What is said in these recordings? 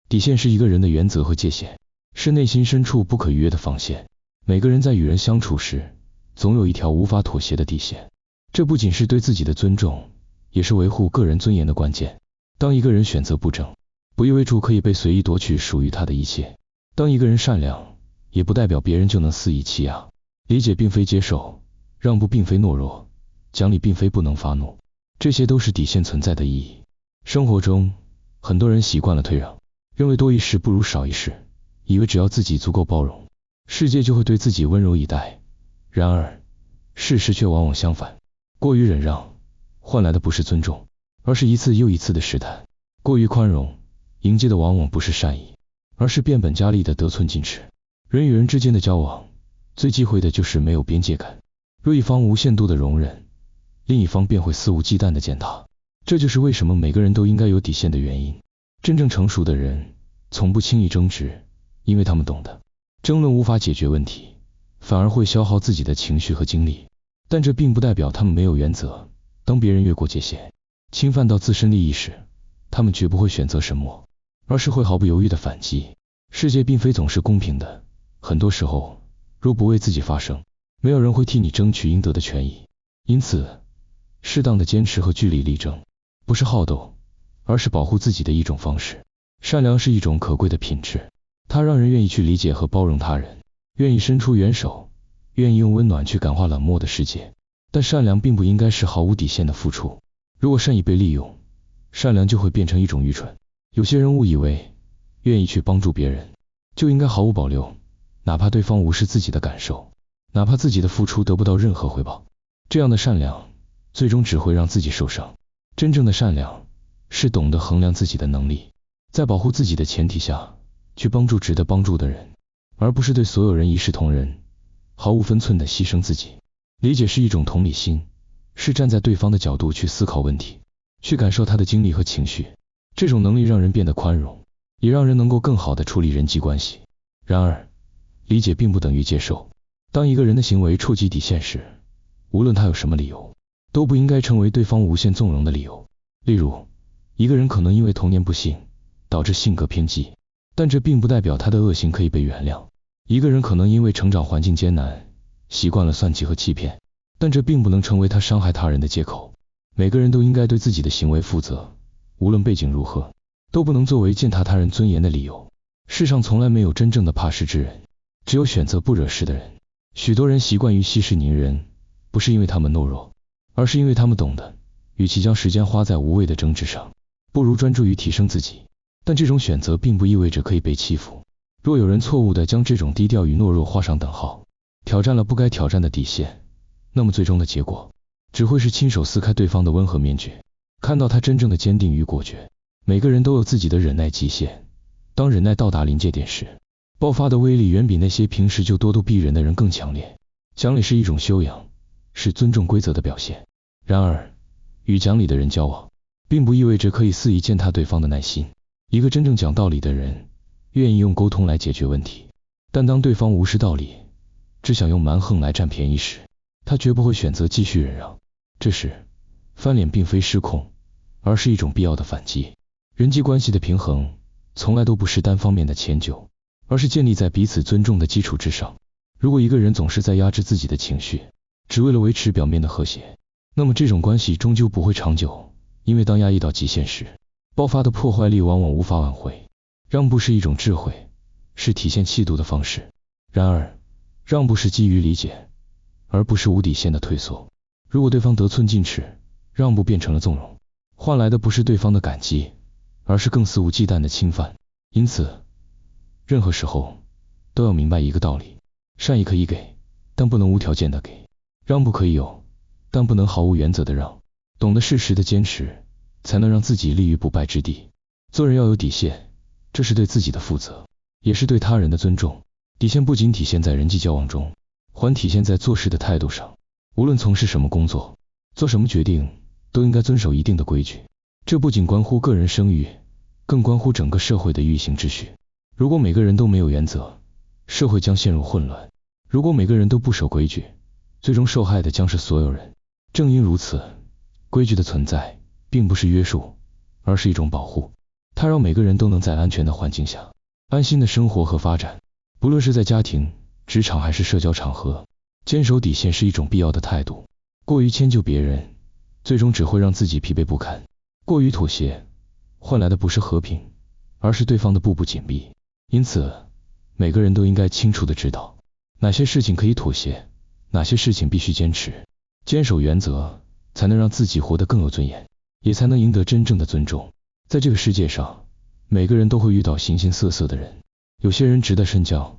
底线是一个人的原则和界限，是内心深处不可逾越的防线。每个人在与人相处时，总有一条无法妥协的底线。这不仅是对自己的尊重，也是维护个人尊严的关键。当一个人选择不争，不意味着可以被随意夺取属于他的一切。当一个人善良，也不代表别人就能肆意欺压。理解并非接受，让步并非懦弱，讲理并非不能发怒，这些都是底线存在的意义。生活中，很多人习惯了退让，认为多一事不如少一事，以为只要自己足够包容，世界就会对自己温柔以待。然而，事实却往往相反。过于忍让，换来的不是尊重，而是一次又一次的试探；过于宽容，迎接的往往不是善意，而是变本加厉的得寸进尺。人与人之间的交往，最忌讳的就是没有边界感。若一方无限度的容忍，另一方便会肆无忌惮的践踏。这就是为什么每个人都应该有底线的原因。真正成熟的人，从不轻易争执，因为他们懂得，争论无法解决问题，反而会消耗自己的情绪和精力。但这并不代表他们没有原则。当别人越过界限，侵犯到自身利益时，他们绝不会选择沉默，而是会毫不犹豫的反击。世界并非总是公平的，很多时候，若不为自己发声，没有人会替你争取应得的权益。因此，适当的坚持和据理力争，不是好斗，而是保护自己的一种方式。善良是一种可贵的品质，它让人愿意去理解和包容他人，愿意伸出援手，愿意用温暖去感化冷漠的世界。但善良并不应该是毫无底线的付出。如果善意被利用，善良就会变成一种愚蠢。有些人误以为，愿意去帮助别人，就应该毫无保留，哪怕对方无视自己的感受，哪怕自己的付出得不到任何回报。这样的善良，最终只会让自己受伤。真正的善良，是懂得衡量自己的能力，在保护自己的前提下，去帮助值得帮助的人，而不是对所有人一视同仁，毫无分寸地牺牲自己。理解是一种同理心，是站在对方的角度去思考问题，去感受他的经历和情绪。这种能力让人变得宽容，也让人能够更好地处理人际关系。然而，理解并不等于接受。当一个人的行为触及底线时，无论他有什么理由，都不应该成为对方无限纵容的理由。例如，一个人可能因为童年不幸，导致性格偏激，但这并不代表他的恶行可以被原谅。一个人可能因为成长环境艰难，习惯了算计和欺骗，但这并不能成为他伤害他人的借口。每个人都应该对自己的行为负责，无论背景如何，都不能作为践踏他人尊严的理由。世上从来没有真正的怕事之人，只有选择不惹事的人。许多人习惯于息事宁人，不是因为他们懦弱，而是因为他们懂得，与其将时间花在无谓的争执上，不如专注于提升自己。但这种选择并不意味着可以被欺负。若有人错误地将这种低调与懦弱画上等号，挑战了不该挑战的底线，那么最终的结果只会是亲手撕开对方的温和面具，看到他真正的坚定与果决。每个人都有自己的忍耐极限，当忍耐到达临界点时，爆发的威力远比那些平时就咄咄逼人的人更强烈。讲理是一种修养，是尊重规则的表现。然而，与讲理的人交往，并不意味着可以肆意践踏对方的耐心。一个真正讲道理的人，愿意用沟通来解决问题，但当对方无视道理，只想用蛮横来占便宜时，他绝不会选择继续忍让。这时，翻脸并非失控，而是一种必要的反击。人际关系的平衡，从来都不是单方面的迁就，而是建立在彼此尊重的基础之上。如果一个人总是在压制自己的情绪，只为了维持表面的和谐，那么这种关系终究不会长久。因为当压抑到极限时，爆发的破坏力往往无法挽回。让步是一种智慧，是体现气度的方式。然而，让步是基于理解，而不是无底线的退缩。如果对方得寸进尺，让步变成了纵容，换来的不是对方的感激，而是更肆无忌惮的侵犯。因此，任何时候都要明白一个道理：善意可以给，但不能无条件的给；让步可以有，但不能毫无原则的让。懂得适时的坚持，才能让自己立于不败之地。做人要有底线，这是对自己的负责，也是对他人的尊重。底线不仅体现在人际交往中，还体现在做事的态度上。无论从事什么工作，做什么决定，都应该遵守一定的规矩。这不仅关乎个人声誉，更关乎整个社会的运行秩序。如果每个人都没有原则，社会将陷入混乱；如果每个人都不守规矩，最终受害的将是所有人。正因如此，规矩的存在并不是约束，而是一种保护。它让每个人都能在安全的环境下安心的生活和发展。不论是在家庭、职场还是社交场合，坚守底线是一种必要的态度。过于迁就别人，最终只会让自己疲惫不堪。过于妥协，换来的不是和平，而是对方的步步紧逼。因此，每个人都应该清楚地知道，哪些事情可以妥协，哪些事情必须坚持。坚守原则，才能让自己活得更有尊严，也才能赢得真正的尊重。在这个世界上，每个人都会遇到形形色色的人，有些人值得深交，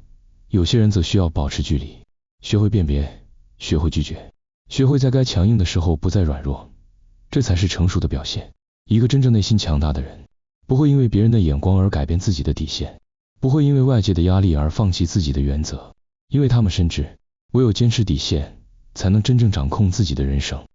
有些人则需要保持距离。学会辨别，学会拒绝，学会在该强硬的时候不再软弱，这才是成熟的表现。一个真正内心强大的人，不会因为别人的眼光而改变自己的底线，不会因为外界的压力而放弃自己的原则，因为他们深知，唯有坚持底线，才能真正掌控自己的人生。